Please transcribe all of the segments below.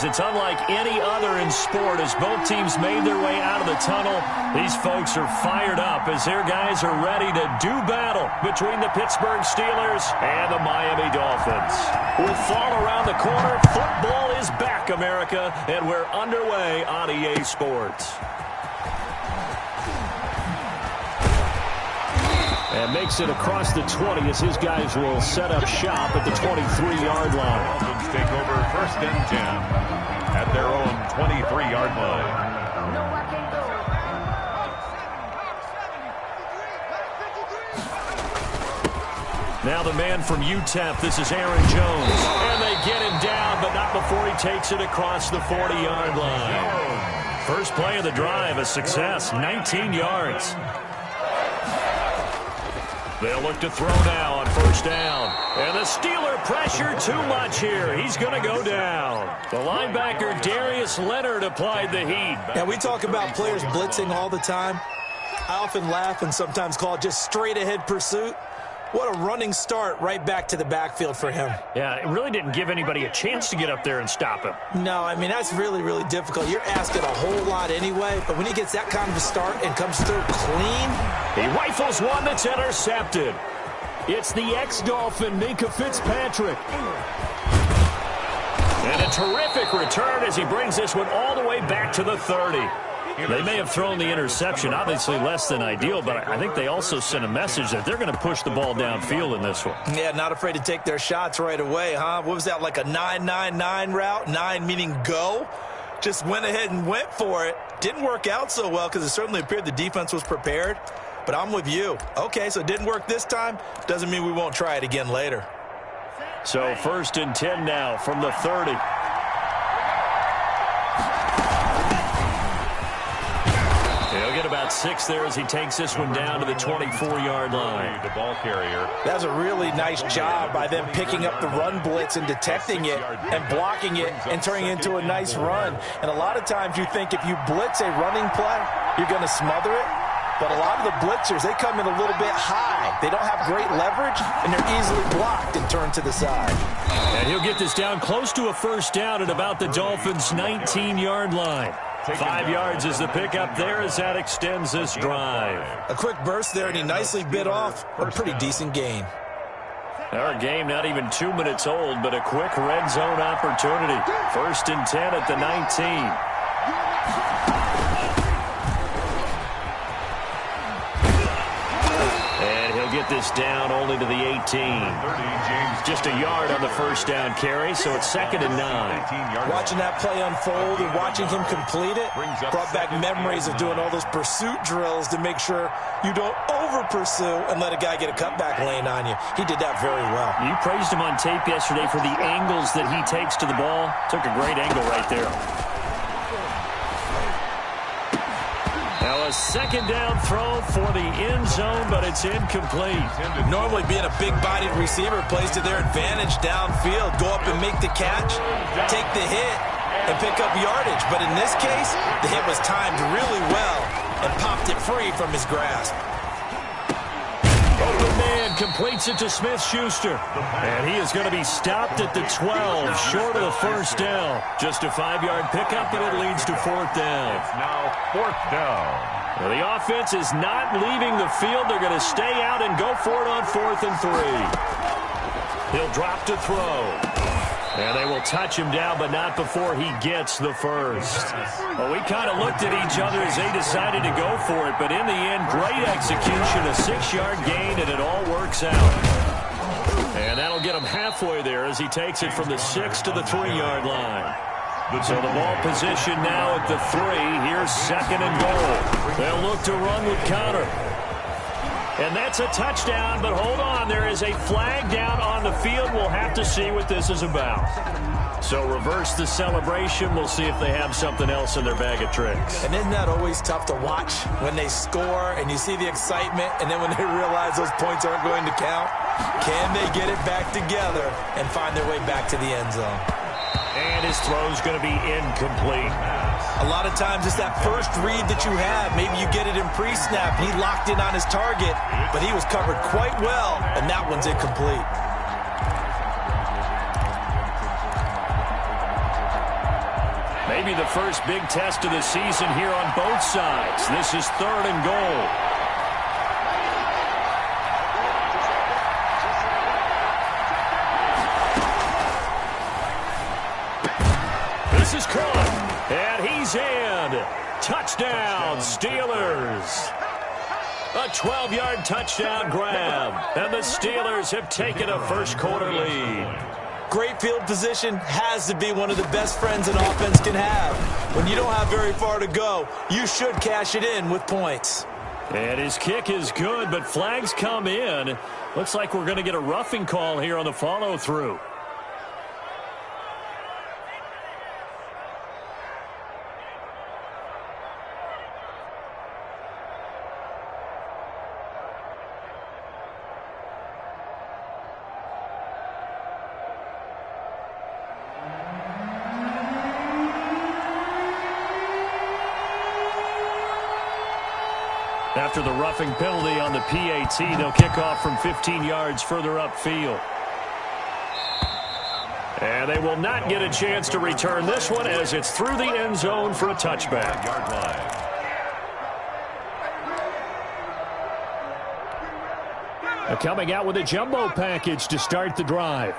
because it's unlike any other in sport. As both teams made their way out of the tunnel, these folks are fired up as their guys are ready to do battle between the Pittsburgh Steelers and the Miami Dolphins. With fall around the corner, football is back, America, and we're underway on EA Sports. And makes it across the 20 as his guys will set up shop at the 23-yard line. Dolphins take over 1st and 10 at their own 23-yard line. Now the man from UTEP, this is Aaron Jones. And they get him down, but not before he takes it across the 40-yard line. First play of the drive, a success, 19 yards. They'll look to throw now on 1st down. And the Steeler pressure too much here. He's going to go down. The linebacker Darius Leonard applied the heat. Yeah, we talk about players blitzing all the time. I often laugh and sometimes call it just straight ahead pursuit. What a running start right back to the backfield for him. Yeah, it really didn't give anybody a chance to get up there and stop him. No, I mean, that's really, really difficult. You're asking a whole lot anyway, but when he gets that kind of a start and comes through clean. He rifles one that's intercepted. It's the ex-Dolphin, Minkah Fitzpatrick. And a terrific return as he brings this one all the way back to the 30. They may have thrown the interception, obviously less than ideal, but I think they also sent a message that they're going to push the ball downfield in this one. Yeah, not afraid to take their shots right away, huh? What was that, like a 9-9-9 route? 9 meaning go? Just went ahead and went for it. Didn't work out so well because it certainly appeared the defense was prepared. But I'm with you. Okay, so it didn't work this time. Doesn't mean we won't try it again later. So 1st and 10 now from the 30. He'll get about 6 there as he takes this one down to the 24-yard line. The ball carrier. That's a really nice job by them picking up the run blitz and detecting it and blocking it and turning it into a nice run. And a lot of times you think if you blitz a running play, you're going to smother it. But a lot of the blitzers, they come in a little bit high. They don't have great leverage, and they're easily blocked and turned to the side. And he'll get this down close to a 1st down at about the Dolphins' 19-yard line. 5 yards is the pickup there as that extends this drive. A quick burst there, and he nicely bit off a pretty decent gain. Our game not even 2 minutes old, but a quick red zone opportunity. 1st and 10 at the 19. Get this down only to the 18. Just a yard on the 1st down carry, so it's 2nd and 9. Watching that play unfold and watching him complete it brought back memories of doing all those pursuit drills to make sure you don't over-pursue and let a guy get a cutback lane on you. He did that very well. You praised him on tape yesterday for the angles that he takes to the ball. Took a great angle right there. Now a 2nd down throw for the end zone, but it's incomplete. Normally being a big-bodied receiver plays to their advantage downfield. Go up and make the catch, take the hit, and pick up yardage. But in this case, the hit was timed really well and popped it free from his grasp. Open man completes it to Smith-Schuster. And he is going to be stopped at the 12, short of the 1st down. Just a 5-yard pickup, and it leads to 4th down. It's now 4th down. Well, the offense is not leaving the field. They're going to stay out and go for it on 4th and 3. He'll drop to throw. And they will touch him down, but not before he gets the 1st. Well, we kind of looked at each other as they decided to go for it, but in the end, great execution, a 6-yard gain, and it all works out. And that'll get him halfway there as he takes it from the 6 to the 3-yard line. So the ball position now at the 3. Here's 2nd and goal. They'll look to run with Connor. And that's a touchdown, but hold on, there is a flag down on the field. We'll have to see what this is about. So reverse the celebration. We'll see if they have something else in their bag of tricks. And isn't that always tough to watch when they score and you see the excitement, and then when they realize those points aren't going to count? Can they get it back together and find their way back to the end zone? And his throw's going to be incomplete. A lot of times it's that first read that you have. Maybe you get it in pre-snap. He locked in on his target, but he was covered quite well, and that one's incomplete. Maybe the first big test of the season here on both sides. This is 3rd and goal. This is caught, and he's in. Touchdown, Steelers. A 12-yard touchdown grab, and the Steelers have taken a first-quarter lead. Great field position has to be one of the best friends an offense can have. When you don't have very far to go, you should cash it in with points. And his kick is good, but flags come in. Looks like we're going to get a roughing call here on the follow-through. After the roughing penalty on the PAT, they'll kick off from 15 yards further upfield. And they will not get a chance to return this one as it's through the end zone for a touchback. Coming out with a jumbo package to start the drive.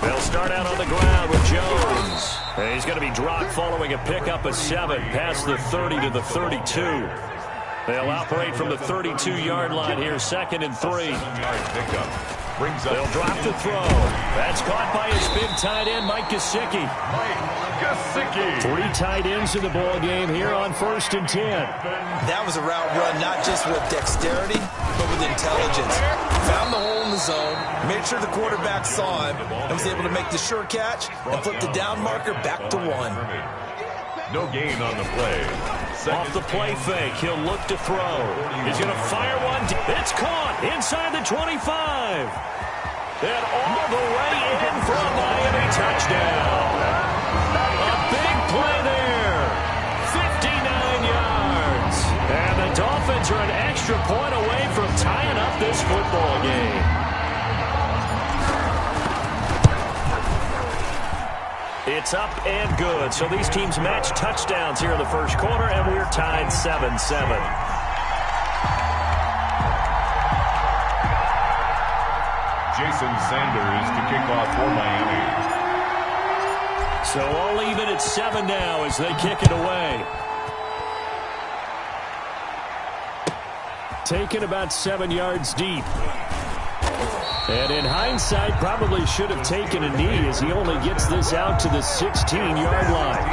They'll start out on the ground with Jones. And he's going to be dropped following a pickup of 7 past the 30 to the 32. They'll operate from the 32-yard line here, 2nd and 3. They'll drop the throw. That's caught by his big tight end, Mike Gesicki. 3 tight ends in the ball game here on 1st and 10. That was a route run not just with dexterity, but with intelligence. Found the hole in the zone, made sure the quarterback saw him, and was able to make the sure catch and flip the down marker back to 1. No gain on the play. Off the play fake, he'll look to throw. He's going to fire one. It's caught inside the 25. And all the way in for a Miami touchdown. A big play there. 59 yards. And the Dolphins are an extra point away from tying up this football game. It's up and good. So these teams match touchdowns here in the first quarter, and we're tied 7-7. Jason Sanders to kick off for Miami. So all even at 7 now as they kick it away. Taken about 7 yards deep. And in hindsight, probably should have taken a knee as he only gets this out to the 16-yard line.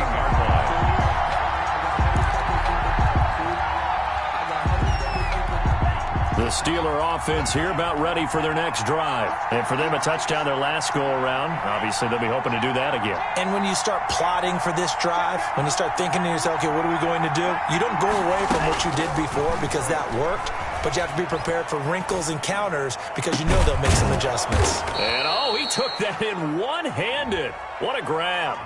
The Steeler offense here about ready for their next drive. And for them, a touchdown their last go-around. Obviously, they'll be hoping to do that again. And when you start plotting for this drive, when you start thinking to yourself, okay, what are we going to do? You don't go away from what you did before because that worked. But you have to be prepared for wrinkles and counters because you know they'll make some adjustments. And, oh, he took that in one-handed. What a grab.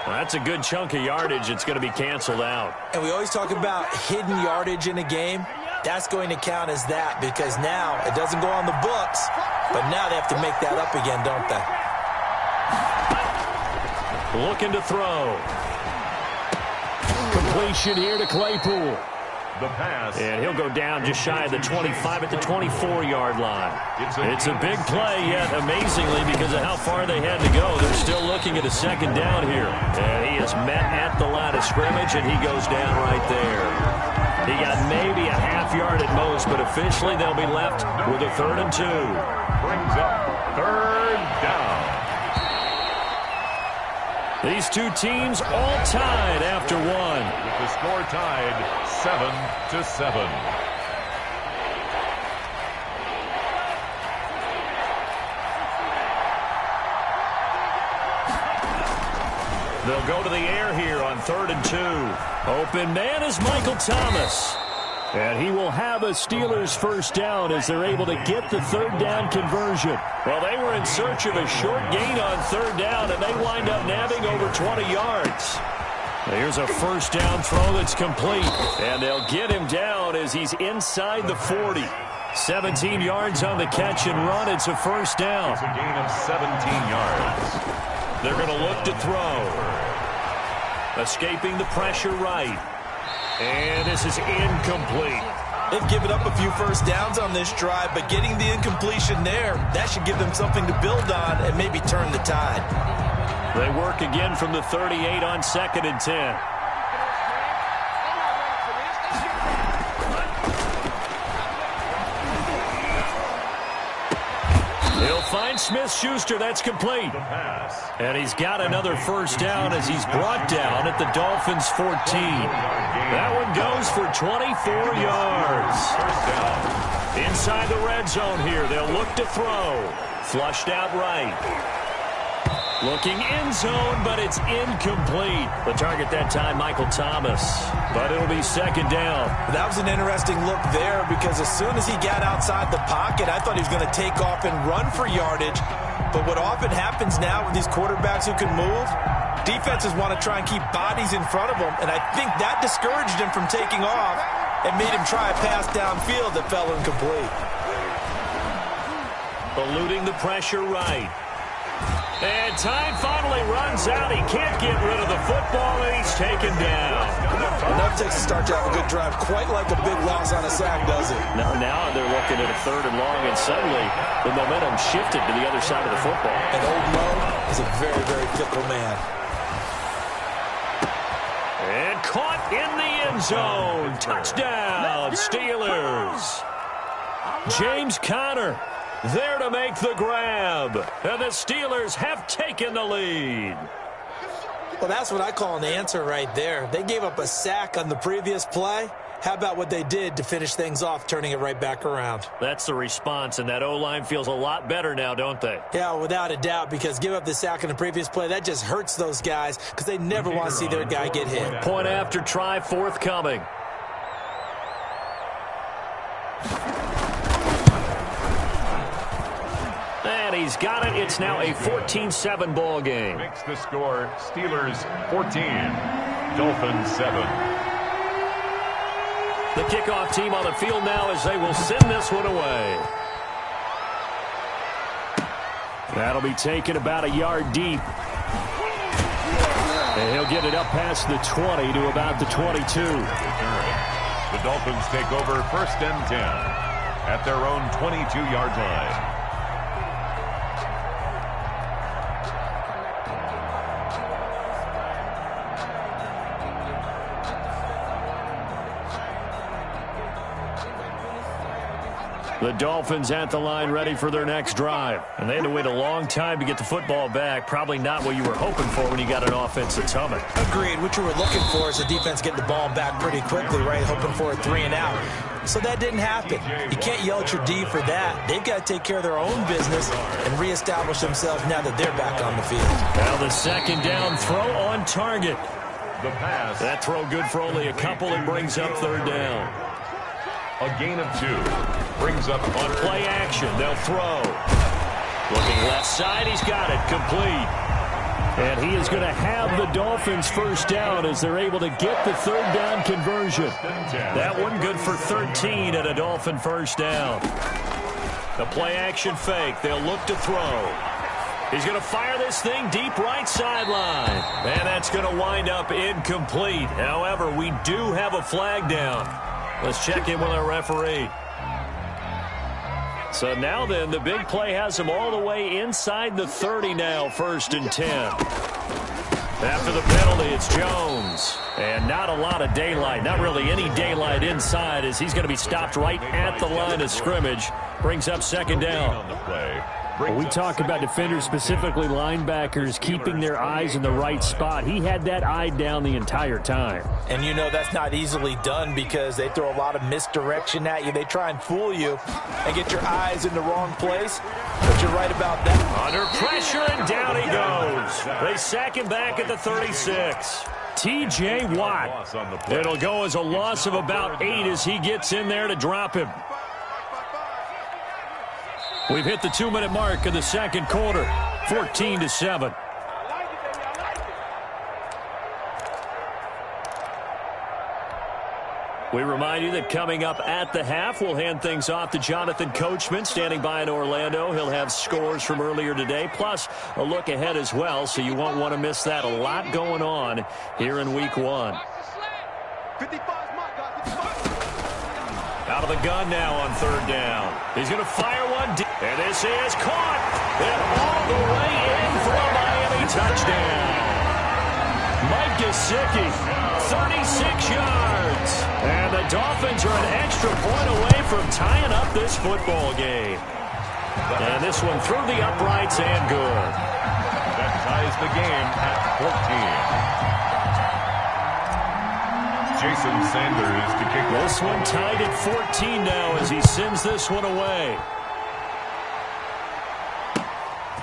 Well, that's a good chunk of yardage. It's going to be canceled out. And we always talk about hidden yardage in a game. That's going to count as that because now it doesn't go on the books, but now they have to make that up again, don't they? Looking to throw. Completion here to Claypool. The pass. And he'll go down just shy of the 25 at the 24-yard line. It's a big play, yet amazingly, because of how far they had to go, they're still looking at a 2nd down here. And he is met at the line of scrimmage, and he goes down right there. He got maybe a half yard at most, but officially they'll be left with a 3rd and 2. Brings up 3rd down. These two teams all tied after 1. With the score tied 7-7. They'll go to the air here on 3rd and 2. Open man is Michael Thomas. And he will have a Steelers first down as they're able to get the 3rd down conversion. Well, they were in search of a short gain on 3rd down, and they wind up nabbing over 20 yards. Here's a first down throw that's complete. And they'll get him down as he's inside the 40. 17 yards on the catch and run. It's a first down. It's a gain of 17 yards. They're going to look to throw. Escaping the pressure right. And this is incomplete. They've given up a few first downs on this drive, but getting the incompletion there, that should give them something to build on and maybe turn the tide. They work again from the 38 on 2nd and 10. He'll find Smith-Schuster. That's complete. And he's got another first down as he's brought down at the Dolphins' 14. That one goes for 24 yards. Inside the red zone here. They'll look to throw. Flushed out right. Looking end zone, but it's incomplete. The target that time, Michael Thomas. But it'll be 2nd down. That was an interesting look there because as soon as he got outside the pocket, I thought he was going to take off and run for yardage. But what often happens now with these quarterbacks who can move, defenses want to try and keep bodies in front of them. And I think that discouraged him from taking off and made him try a pass downfield that fell incomplete. Eluding the pressure right. And time finally runs out. He can't get rid of the football, and he's taken down. Enough takes to start to have a good drive, quite like a big loss on a sack, does it? Now they're looking at a 3rd and long, and suddenly the momentum shifted to the other side of the football. And Old Mo is a very, very fickle man. And caught in the end zone. Touchdown, Steelers. James Conner there to make the grab. And the Steelers have taken the lead. Well, that's what I call an answer right there. They gave up a sack on the previous play. How about what they did to finish things off, turning it right back around? That's the response, and that O-line feels a lot better now, don't they? Yeah, without a doubt, because give up the sack on the previous play, that just hurts those guys because they never want to see their guy get hit. Point after try forthcoming. And he's got it. It's now a 14-7 ball game. Makes the score Steelers 14, Dolphins 7. The kickoff team on the field now as they will send this one away. That'll be taken about a yard deep. And he'll get it up past the 20 to about the 22. The Dolphins take over 1st and 10 at their own 22-yard line. The Dolphins at the line ready for their next drive. And they had to wait a long time to get the football back. Probably not what you were hoping for when you got an offense that's humming. Agreed. What you were looking for is the defense getting the ball back pretty quickly, right? Hoping for a 3 and out. So that didn't happen. You can't yell at your D for that. They've got to take care of their own business and reestablish themselves now that they're back on the field. Now the 2nd down throw on target. The pass. That throw good for only a couple. It brings up 3rd down. A gain of 2. Brings up on play action. They'll throw. Looking left side. He's got it. Complete. And he is going to have the Dolphins' first down as they're able to get the 3rd down conversion. That one good for 13 at a Dolphin first down. The play action fake. They'll look to throw. He's going to fire this thing deep right sideline. And that's going to wind up incomplete. However, we do have a flag down. Let's check in with our referee. So now then, the big play has him all the way inside the 30 now, 1st and 10. After the penalty, it's Jones. And not a lot of daylight, not really any daylight inside as he's going to be stopped right at the line of scrimmage. Brings up 2nd down. On the play. Well, we talk about defenders, specifically linebackers, keeping their eyes in the right spot. He had that eye down the entire time. And you know that's not easily done because they throw a lot of misdirection at you. They try and fool you and get your eyes in the wrong place. But you're right about that. Under pressure, and down he goes. They sack him back at the 36. T.J. Watt. It'll go as a loss of about 8 as he gets in there to drop him. We've hit the 2-minute mark of the 2nd quarter, 14-7. We remind you that coming up at the half, we'll hand things off to Jonathan Coachman, standing by in Orlando. He'll have scores from earlier today, plus a look ahead as well, so you won't want to miss that. A lot going on here in Week 1. Out of the gun now on third down. He's going to fire one deep, and this is caught. And all the way in for a Miami touchdown. Mike Gesicki, 36 yards. And the Dolphins are an extra point away from tying up this football game. And this one through the uprights and good. That ties the game at 14. Jason Sanders to kick. This one tied at 14 now as he sends this one away.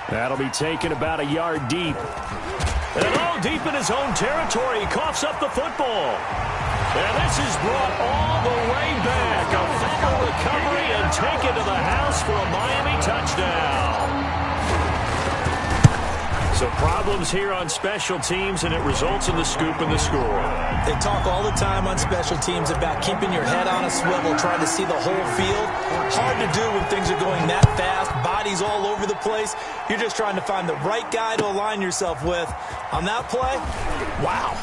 That'll be taken about a yard deep. And all deep in his own territory. He coughs up the football. And this is brought all the way back. A fumble recovery and taken to the house for a Miami touchdown. So problems here on special teams, and it results in the scoop and the score. They talk all the time on special teams about keeping your head on a swivel, trying to see the whole field. Hard to do when things are going that fast, bodies all over the place. You're just trying to find the right guy to align yourself with. On that play, wow.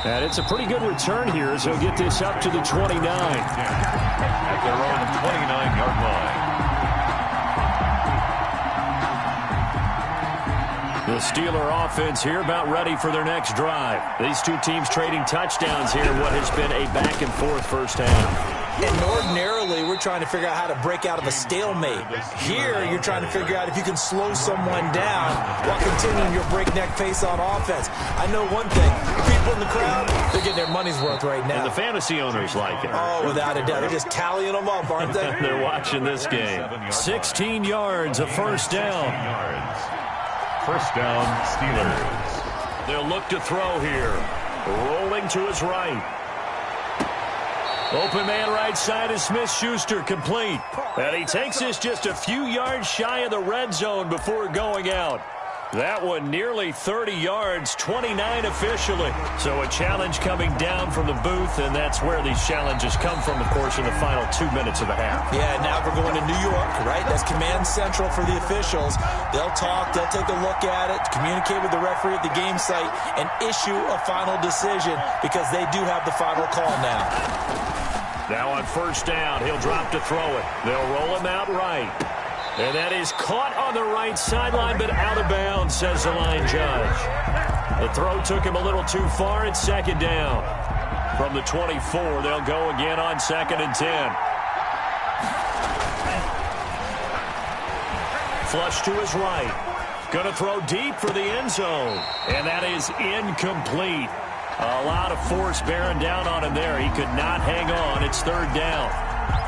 And it's a pretty good return here as he'll get this up to the 29. At their own 29-yard line. The Steeler offense here about ready for their next drive. These two teams trading touchdowns here in what has been a back-and-forth first half. And ordinarily, we're trying to figure out how to break out of a stalemate. Here, you're trying to figure out if you can slow someone down while continuing your breakneck pace on offense. I know one thing. People in the crowd, they're getting their money's worth right now. And the fantasy owners like it. Oh, without a doubt. They're just tallying them up, aren't they? They're watching this game. 16 yards, a first down. First down, Steelers. They'll look to throw here. Rolling to his right. Open man right side is Smith-Schuster, complete. And he takes this just a few yards shy of the red zone before going out. That one nearly 30 yards, 29 officially. So a challenge coming down from the booth, and that's where these challenges come from, of course, in the final 2 minutes of the half. Yeah, now we're going to New York, right? That's command central for the officials. They'll talk, they'll take a look at it, communicate with the referee at the game site, and issue a final decision because they do have the final call now. Now on first down, he'll drop to throw it. They'll roll him out right. And that is caught on the right sideline, but out of bounds, says the line judge. The throw took him a little too far. It's second down. From the 24, they'll go again on 2nd and 10. Flush to his right. Going to throw deep for the end zone. And that is incomplete. A lot of force bearing down on him there. He could not hang on. It's third down.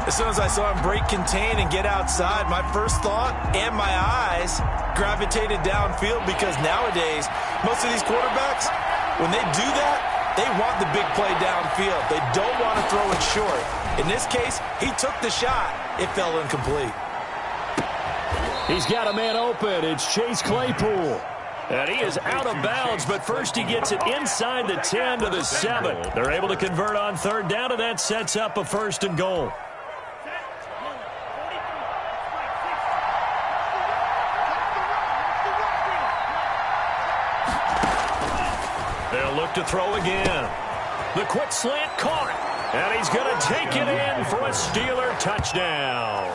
As soon as I saw him break contain and get outside, my first thought and my eyes gravitated downfield because nowadays, most of these quarterbacks, when they do that, they want the big play downfield. They don't want to throw it short. In this case, he took the shot. It fell incomplete. He's got a man open. It's Chase Claypool. And he is out of bounds, but first he gets it inside the 10 to the 7. They're able to convert on third down, and that sets up a 1st and goal. They'll look to throw again. The quick slant caught, and he's going to take it in for a Steeler touchdown.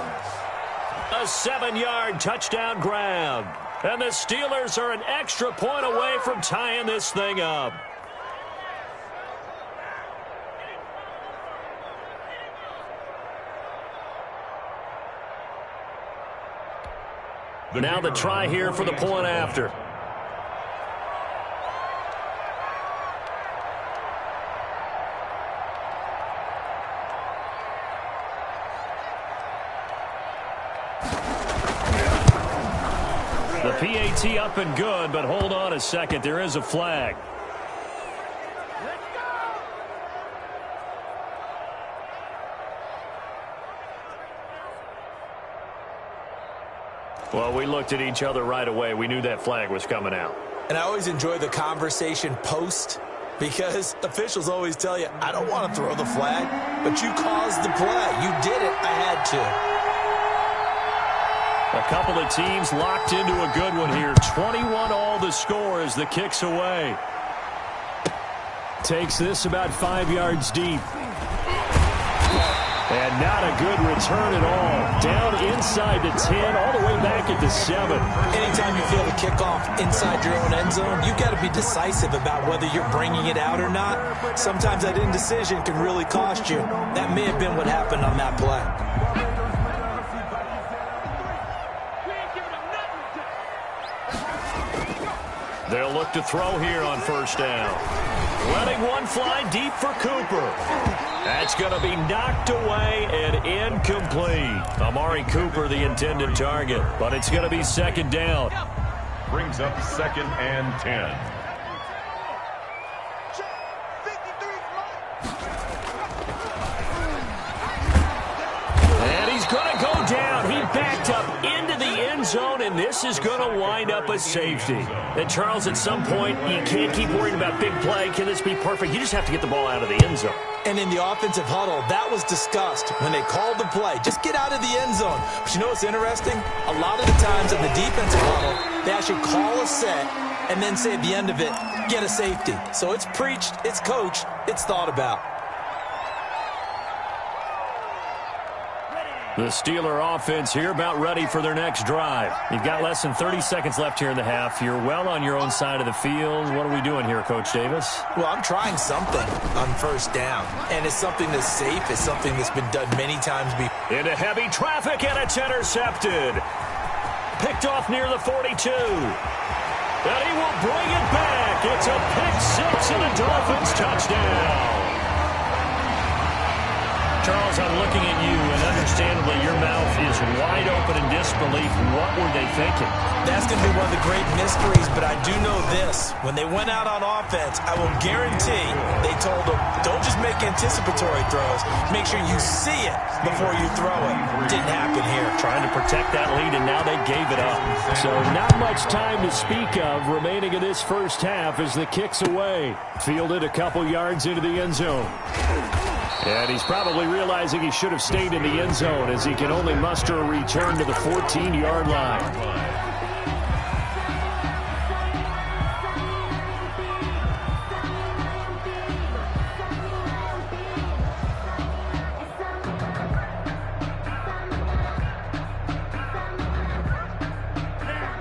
A 7-yard touchdown grab. And the Steelers are an extra point away from tying this thing up. Now the try here for the point after. The PAT up and good, but hold on a second. There is a flag. Well, we looked at each other right away. We knew that flag was coming out. And I always enjoy the conversation post Because officials always tell you, I don't want to throw the flag, but you caused the play. You did it. I had to. A couple of teams locked into a good one here. 21 all the score as the kick's away. Takes this about 5 yards deep. And not a good return at all. Down inside the 10, all the way back at the 7. Anytime you feel the kickoff inside your own end zone, you've got to be decisive about whether you're bringing it out or not. Sometimes that indecision can really cost you. That may have been what happened on that play. They'll look to throw here on first down. Letting one fly deep for Cooper. That's going to be knocked away and incomplete. Amari Cooper, the intended target, but it's going to be second down. Brings up 2nd and 10. And he's going to go down. He backed up into the end zone, and this is going to wind up a safety. And, Charles, at some point, you can't keep worrying about big play. Can this be perfect? You just have to get the ball out of the end zone. And in the offensive huddle, that was discussed when they called the play. Just get out of the end zone. But you know what's interesting? A lot of the times in the defensive huddle, they actually call a set and then say at the end of it, get a safety. So it's preached, it's coached, it's thought about. The Steeler offense here about ready for their next drive. You've got less than 30 seconds left here in the half. You're well on your own side of the field. What are we doing here, Coach Davis? Well, I'm trying something on first down. And it's something that's safe. It's something that's been done many times before. Into heavy traffic, and it's intercepted. Picked off near the 42. And he will bring it back. It's a pick six and a Dolphins touchdown. Charles, I'm looking at you, and understandably, your mouth is wide open in disbelief. What were they thinking? That's going to be one of the great mysteries, but I do know this. When they went out on offense, I will guarantee they told them, don't just make anticipatory throws. Make sure you see it before you throw it. Didn't happen here. Trying to protect that lead, and now they gave it up. So not much time to speak of remaining in this first half as the kick's away. Fielded a couple yards into the end zone. And he's probably realizing he should have stayed in the end zone as he can only muster a return to the 14-yard line.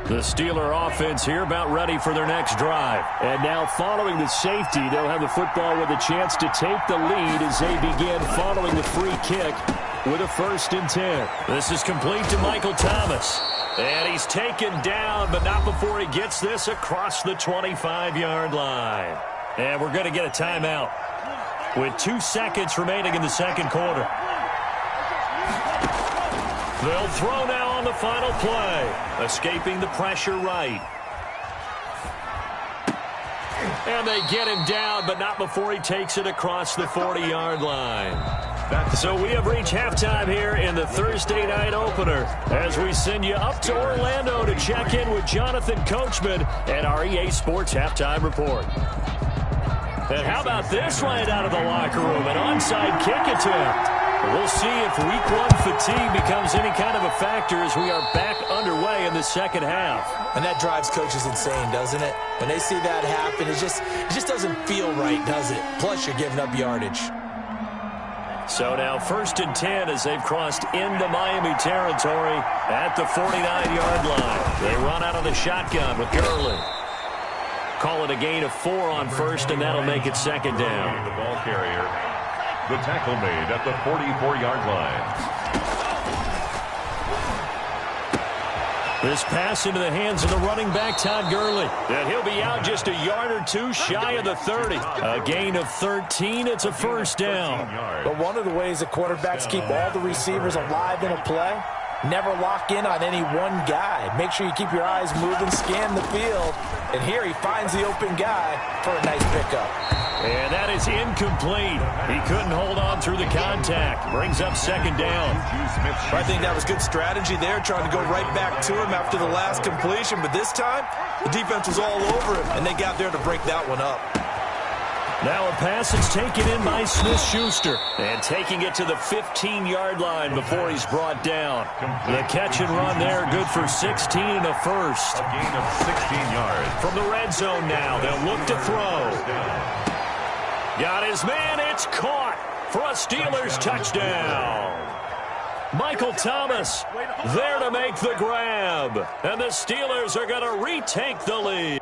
The Steeler offense here about ready for their next drive. And now following the safety, they'll have the football with a chance to take the lead as they begin following the free kick with a 1st and 10. This is complete to Michael Thomas. And he's taken down, but not before he gets this across the 25-yard line. And we're going to get a timeout with 2 seconds remaining in the second quarter. They'll throw now on the final play. Escaping the pressure right. And they get him down, but not before he takes it across the 40-yard line. So we have reached halftime here in the Thursday night opener as we send you up to Orlando to check in with Jonathan Coachman at our EA Sports Halftime Report. And how about this right out of the locker room? An onside kick attempt. We'll see if week one fatigue becomes any kind of a factor as we are back underway in the second half. And that drives coaches insane, doesn't it? When they see that happen, it just doesn't feel right, does it? Plus, you're giving up yardage. So now 1st and 10 as they've crossed into Miami territory at the 49-yard line. They run out of the shotgun with Gurley. Call it a gain of 4 on first, and that'll make it second down. The ball carrier. The tackle made at the 44-yard line. This pass into the hands of the running back, Todd Gurley. And he'll be out just a yard or two shy of the 30. A gain of 13. It's a 1st down. But one of the ways that quarterbacks keep all the receivers alive in a play, never lock in on any one guy. Make sure you keep your eyes moving, scan the field. And here he finds the open guy for a nice pickup. And that is incomplete. He couldn't hold on through the contact. Brings up second down. I think that was good strategy there, trying to go right back to him after the last completion. But this time, the defense was all over him, and they got there to break that one up. Now a pass that's taken in by Smith-Schuster. And taking it to the 15-yard line before he's brought down. The catch and run there, good for 16 and a first. A gain of 16 yards. From the red zone now, they'll look to throw. Got his man, it's caught for a Steelers touchdown. Michael Thomas there to make the grab. And the Steelers are going to retake the lead.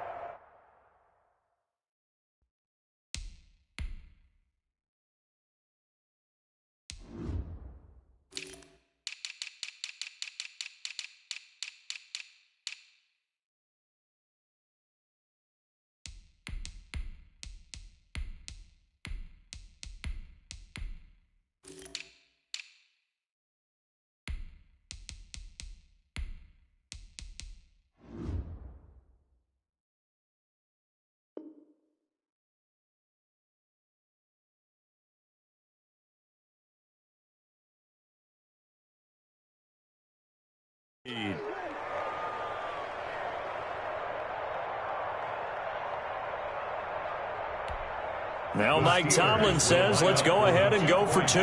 Now Mike Tomlin says, let's go ahead and go for 2.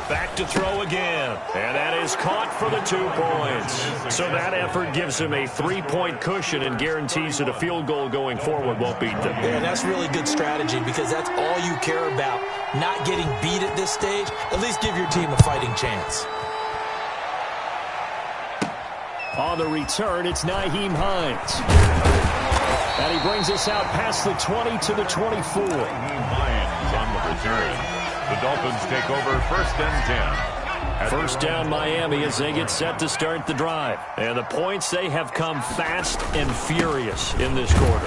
Back to throw again. And that is caught for the 2 points. So that effort gives him a 3-point cushion and guarantees that a field goal going forward won't beat them. Yeah, that's really good strategy because that's all you care about. Not getting beat at this stage. At least give your team a fighting chance. On the return, it's Nyheim Hines. And he brings us out past the 20 to the 24. Nyheim Hines on the return. The Dolphins take over 1st and 10. First down Miami as they get set to start the drive. And the points, they have come fast and furious in this quarter.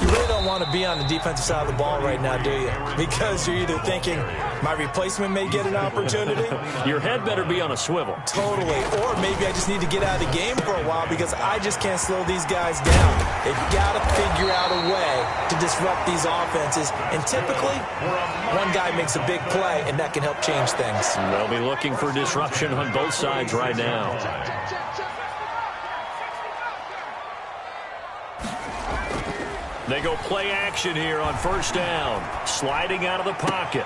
You really don't want to be on the defensive side of the ball right now, do you? Because you're either thinking, my replacement may get an opportunity. Your head better be on a swivel. Totally. Or maybe I just need to get out of the game for a while because I just can't slow these guys down. They've got to figure out a way to disrupt these offenses. And typically, one guy makes a big play, and that can help change things. They'll be looking for disruption on both sides right now. They go play action here on 1st down. Sliding out of the pocket.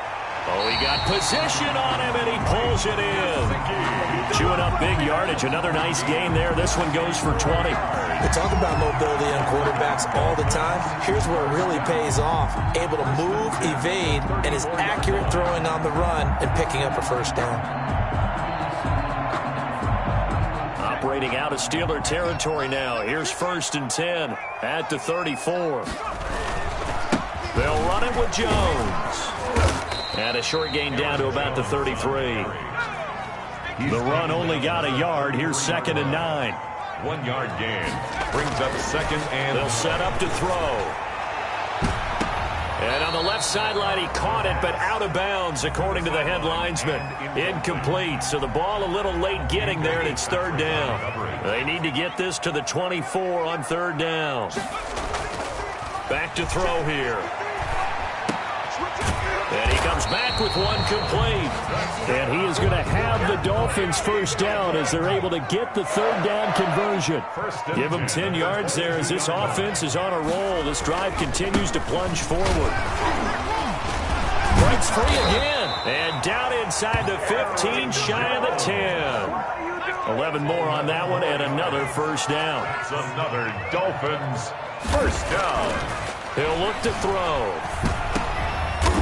Oh, he got position on him, and he pulls it in. Chewing up big yardage. Another nice gain there. This one goes for 20. We talk about mobility on quarterbacks all the time. Here's where it really pays off. Able to move, evade, and is accurate throwing on the run and picking up a 1st down. Operating out of Steeler territory now. Here's 1st and 10 at the 34. They'll run it with Jones. And a short gain down to about the 33. The run only got a yard. Here's 2nd and 9. 1 yard gain. Brings up 2nd and... They'll set up to throw. And on the left sideline, he caught it, but out of bounds, according to the head linesman. Incomplete, so the ball a little late getting there, and it's 3rd down. They need to get this to the 24 on 3rd down. Back to throw here. And he comes back with one complete. And he is going to have the Dolphins 1st down as they're able to get the 3rd down conversion. Give them 10 yards there as this offense is on a roll. This drive continues to plunge forward. Breaks free again. And down inside the 15, shy of the 10. 11 more on that one and another 1st down. It's another Dolphins 1st down. He'll look to throw.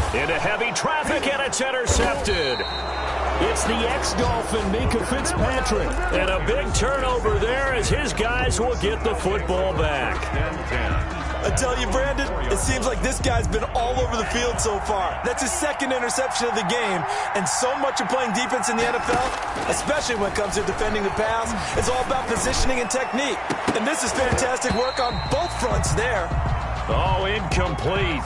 Into heavy traffic, and it's intercepted. It's the ex-Dolphin, Mika Fitzpatrick. And a big turnover there as his guys will get the football back. I tell you, Brandon, it seems like this guy's been all over the field so far. That's his 2nd interception of the game. And so much of playing defense in the NFL, especially when it comes to defending the pass, is all about positioning and technique. And this is fantastic work on both fronts there. Oh, incomplete.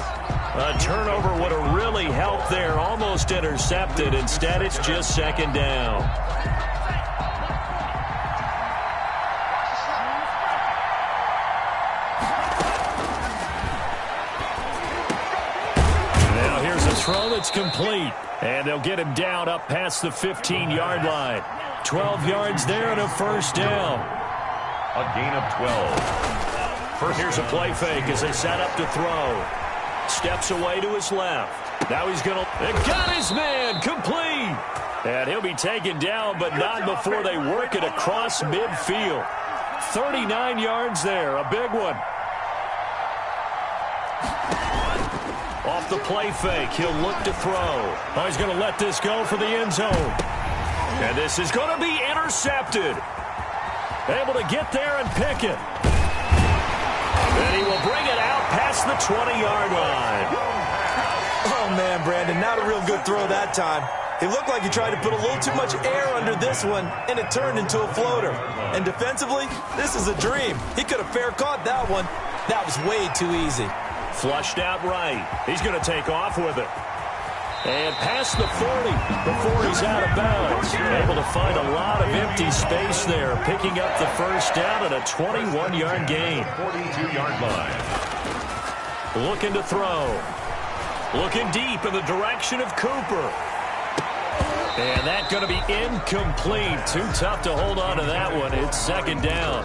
A turnover would have really helped there. Almost intercepted. Instead, it's just 2nd down. Now here's a throw that's complete. And they'll get him down up past the 15-yard line. 12 yards there and a 1st down. A gain of 12. Here's a play fake as they set up to throw. Steps away to his left. Now he's going to... got his man complete. And he'll be taken down, but not before they work it across midfield. 39 yards there, a big one. Off the play fake, he'll look to throw. Oh, he's going to let this go for the end zone. And this is going to be intercepted. Able to get there and pick it. And he will bring it out past the 20-yard line. Oh, man, Brandon, not a real good throw that time. It looked like he tried to put a little too much air under this one, and it turned into a floater. And defensively, this is a dream. He could have fair caught that one. That was way too easy. Flushed out right. He's going to take off with it. And past the 40 before he's out of bounds. Able to find a lot of empty space there, picking up the first down at a 21-yard gain. 42-yard line. Looking to throw. Looking deep in the direction of Cooper. And that's going to be incomplete. Too tough to hold on to that one. It's second down.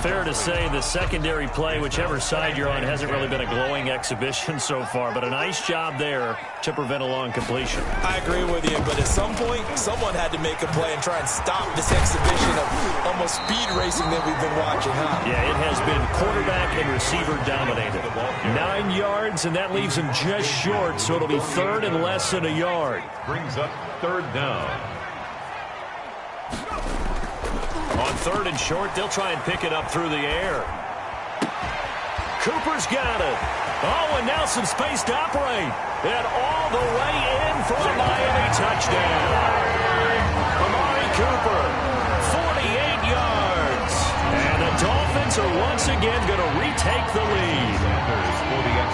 Fair to say the secondary play, whichever side you're on, hasn't really been a glowing exhibition so far, but a nice job there to prevent a long completion. I agree with you, but at some point, someone had to make a play and try and stop this exhibition of almost speed racing that we've been watching, huh? Yeah, it has been quarterback and receiver dominated. 9 yards, and that leaves him just short, so it'll be third and less than a yard. Brings up third down. On third and short, they'll try and pick it up through the air. Cooper's got it. Oh, and now some space to operate. And all the way in for a Miami touchdown. Amari Cooper, 48 yards. And the Dolphins are once again going to retake the lead.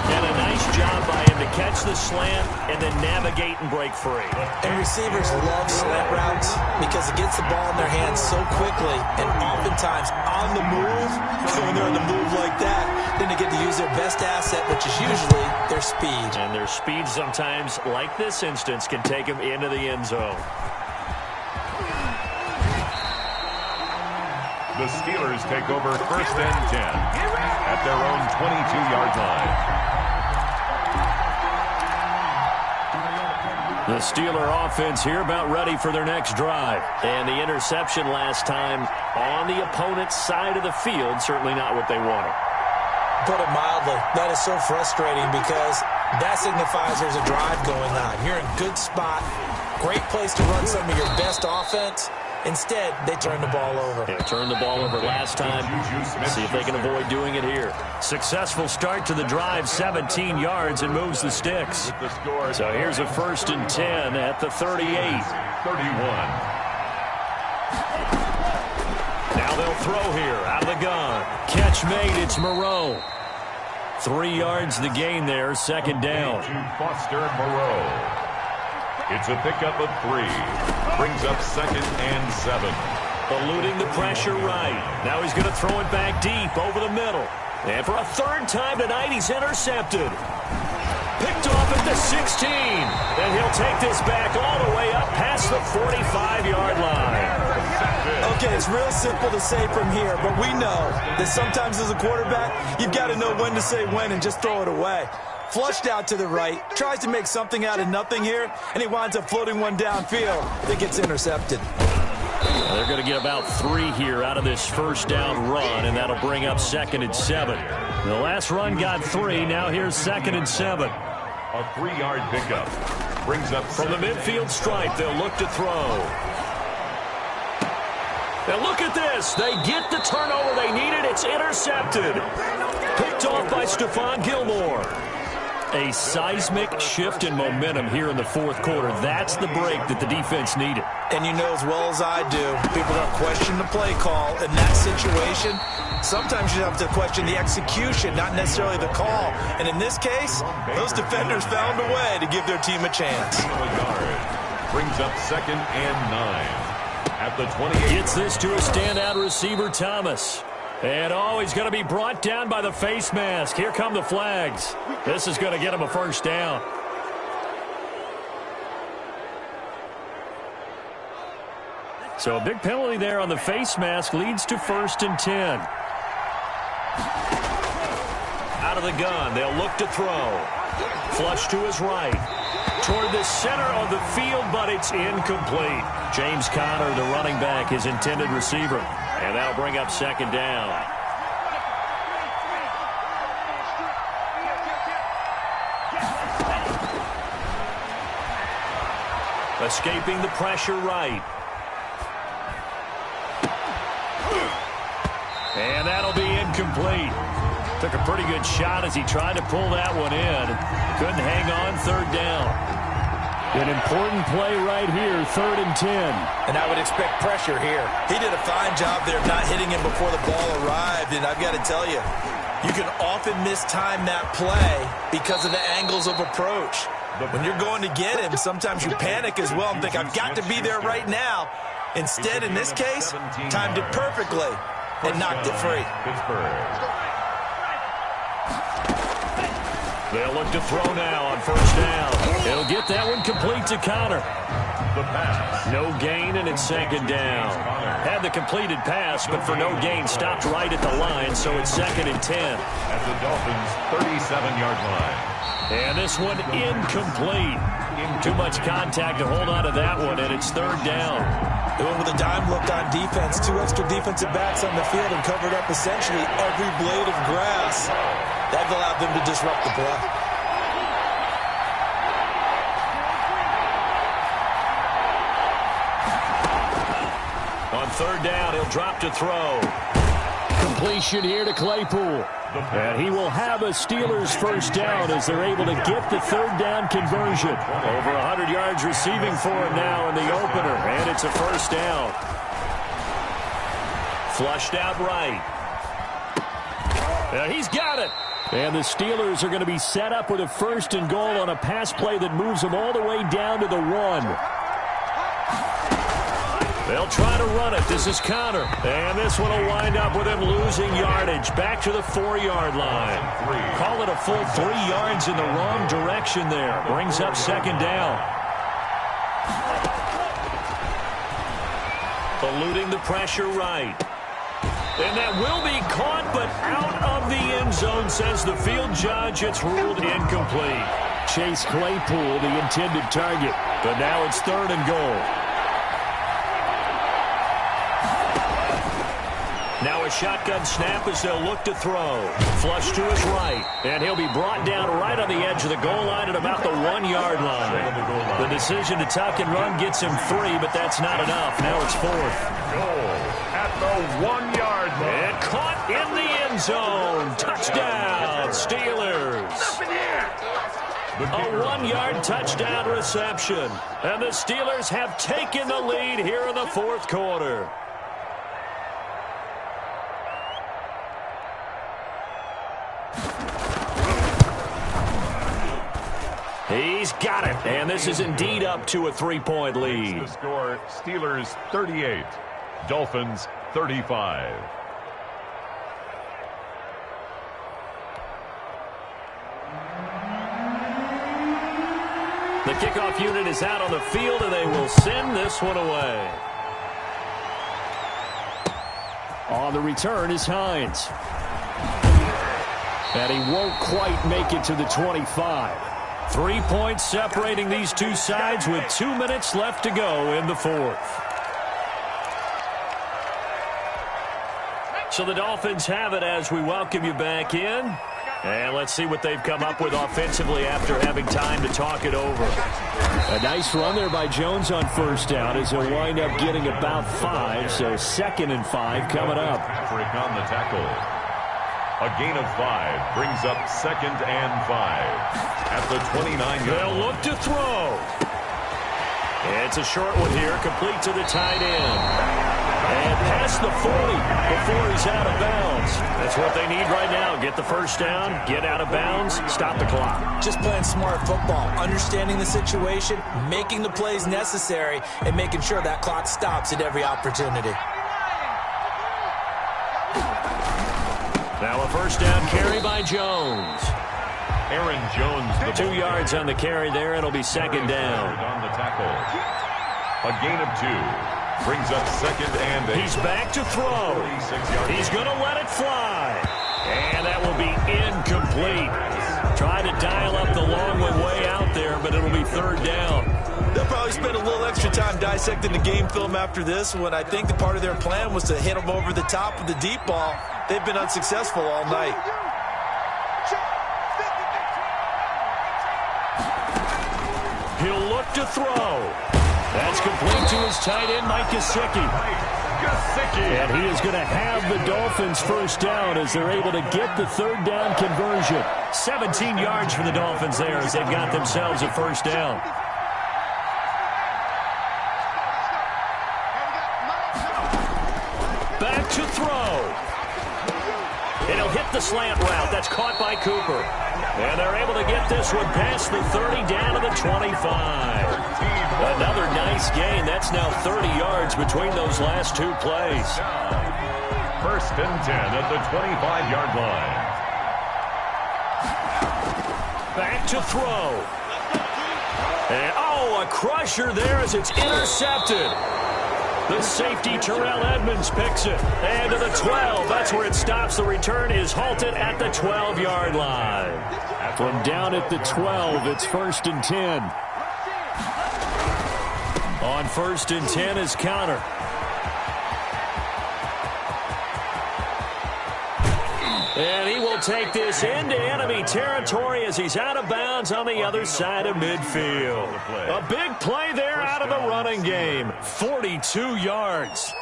And a nice job by him to catch the slant and then navigate and break free. And receivers love slant routes because it gets the ball in their hands so quickly and oftentimes on the move. So when they're on the move like that, then they get to use their best asset, which is usually their speed. And their speed sometimes, like this instance, can take them into the end zone. The Steelers take over first and 10 at their own 22-yard line. The Steeler offense here about ready for their next drive. And the interception last time on the opponent's side of the field, certainly not what they wanted. Put it mildly, that is so frustrating because that signifies there's a drive going on. You're in a good spot, great place to run some of your best offense. Instead, they turn the ball over. They turned the ball over last time. See if they can avoid doing it here. Successful start to the drive, 17 yards, and moves the sticks. So here's a first and 10 at the 38. 31. Now they'll throw here out of the gun. Catch made, it's Moreau. 3 yards the gain there, second down. To Foster Moreau. It's a pickup of 3. Brings up second and 7. Eluding the pressure right. Now he's going to throw it back deep over the middle. And for a third time tonight, he's intercepted. Picked off at the 16. And he'll take this back all the way up past the 45-yard line. Okay, it's real simple to say from here, but we know that sometimes as a quarterback, you've got to know when to say when and just throw it away. Flushed out to the right, tries to make something out of nothing here, and he winds up floating one downfield that gets intercepted. They're going to get about 3 here out of this first down run, and that'll bring up second and 7. The last run got 3, now here's second and 7. A 3-yard pickup. Brings up from the midfield stripe, they'll look to throw. Now look at this. They get the turnover they needed. It's intercepted. Picked off by Stephon Gilmore. A seismic shift in momentum here in the fourth quarter. That's the break that the defense needed. And you know as well as I do, people don't question the play call in that situation. Sometimes you have to question the execution, not necessarily the call. And in this case, those defenders found a way to give their team a chance. Brings up second and 9 at the 28. Gets this to a standout receiver, Thomas. And oh, he's going to be brought down by the face mask. Here come the flags. This is going to get him a first down. So a big penalty there on the face mask leads to first and 10. Out of the gun, they'll look to throw. Flush to his right. Toward the center of the field, but it's incomplete. James Conner, the running back, his intended receiver. And that'll bring up second down. Escaping the pressure right. And that'll be incomplete. Took a pretty good shot as he tried to pull that one in. Couldn't hang on, third down. An important play right here, 3rd and 10. And I would expect pressure here. He did a fine job there of not hitting him before the ball arrived. And I've got to tell you, you can often mistime that play because of the angles of approach. When you're going to get him, sometimes you panic as well and think, I've got to be there right now. Instead, in this case, timed it perfectly and knocked it free. They'll look to throw now on first down. He'll get that one complete to Conner. No gain, and it's second down. Had the completed pass, but for no gain, stopped right at the line, so it's 2nd and 10. At the Dolphins' 37-yard line. And this one incomplete. Too much contact to hold on to that one, and it's 3rd down. They went with a dime look on defense. 2 extra defensive backs on the field and covered up essentially every blade of grass. That allowed them to disrupt the play. On 3rd down, he'll drop to throw. Completion here to Claypool. And he will have a Steelers first down as they're able to get the 3rd down conversion. Over 100 yards receiving for him now in the opener, and it's a first down. Flushed out right. He's got it. And the Steelers are going to be set up with a 1st and goal on a pass play that moves them all the way down to the 1. They'll try to run it. This is Conner. And this one will wind up with him losing yardage. Back to the 4-yard line. Call it a full 3 yards in the wrong direction there. Brings up second down. Eluding the pressure right. And that will be caught, but out of the end zone, says the field judge. It's ruled incomplete. Chase Claypool, the intended target. But now it's 3rd and goal. Now a shotgun snap as they'll look to throw. Flush to his right. And he'll be brought down right on the edge of the goal line at about the 1-yard line. The decision to tuck and run gets him 3, but that's not enough. Now it's 4th. Goal at the 1-yard line. And caught in the end zone. Touchdown, Steelers. A 1-yard touchdown reception. And the Steelers have taken the lead here in the 4th quarter. He's got it, and this is indeed up to a 3-point lead. The score, Steelers 38, Dolphins 35. The kickoff unit is out on the field, and they will send this one away. On the return is Hines. And he won't quite make it to the 25. 3 points separating these two sides with 2 minutes left to go in the 4th. So the Dolphins have it as we welcome you back in. And let's see what they've come up with offensively after having time to talk it over. A nice run there by Jones on first down as he'll wind up getting about 5. So 2nd and 5 coming up. Patrick on the tackle. A gain of 5 brings up 2nd and 5 at the 29-yard. They'll look to throw. It's a short one here, complete to the tight end. And past the 40 before he's out of bounds. That's what they need right now. Get the first down, get out of bounds, stop the clock. Just playing smart football, understanding the situation, making the plays necessary, and making sure that clock stops at every opportunity. Now a first down carry by Jones. Aaron Jones. 2 yards on the carry there. It'll be second down. On the tackle. A gain of 2. Brings up 2nd and 8. He's back to throw. He's going to let it fly. And that will be incomplete. Trying to dial up the long one way out there, but it'll be third down. They'll probably spend a little extra time dissecting the game film after this when I think the part of their plan was to hit them over the top with the deep ball. They've been unsuccessful all night. He'll look to throw. That's complete to his tight end, Mike Gesicki. And he is going to have the Dolphins first down as they're able to get the third down conversion. 17 yards for the Dolphins there as they've got themselves a first down. Back to throw. And he'll hit the slant route. That's caught by Cooper. And they're able to get this one past the 30 down to the 25. Another nice gain. That's now 30 yards between those last two plays. First and 10 at the 25-yard line. Back to throw. And, a crusher there as it's intercepted. The safety, Terrell Edmonds, picks it. And to the 12. That's where it stops. The return is halted at the 12-yard line. From down at the 12, it's first and 10. On first and 10 is Counter. And he will take this into enemy territory as he's out of bounds on the other side of midfield. A big play there out of the running game. 42 yards.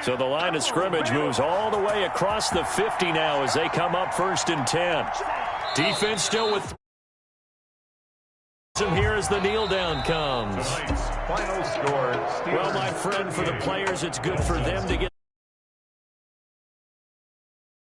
So the line of scrimmage moves all the way across the 50 now as they come up first and 10. Defense still with... And here as the kneel down comes. Final score. Well, my friend, for the players, it's good for them to get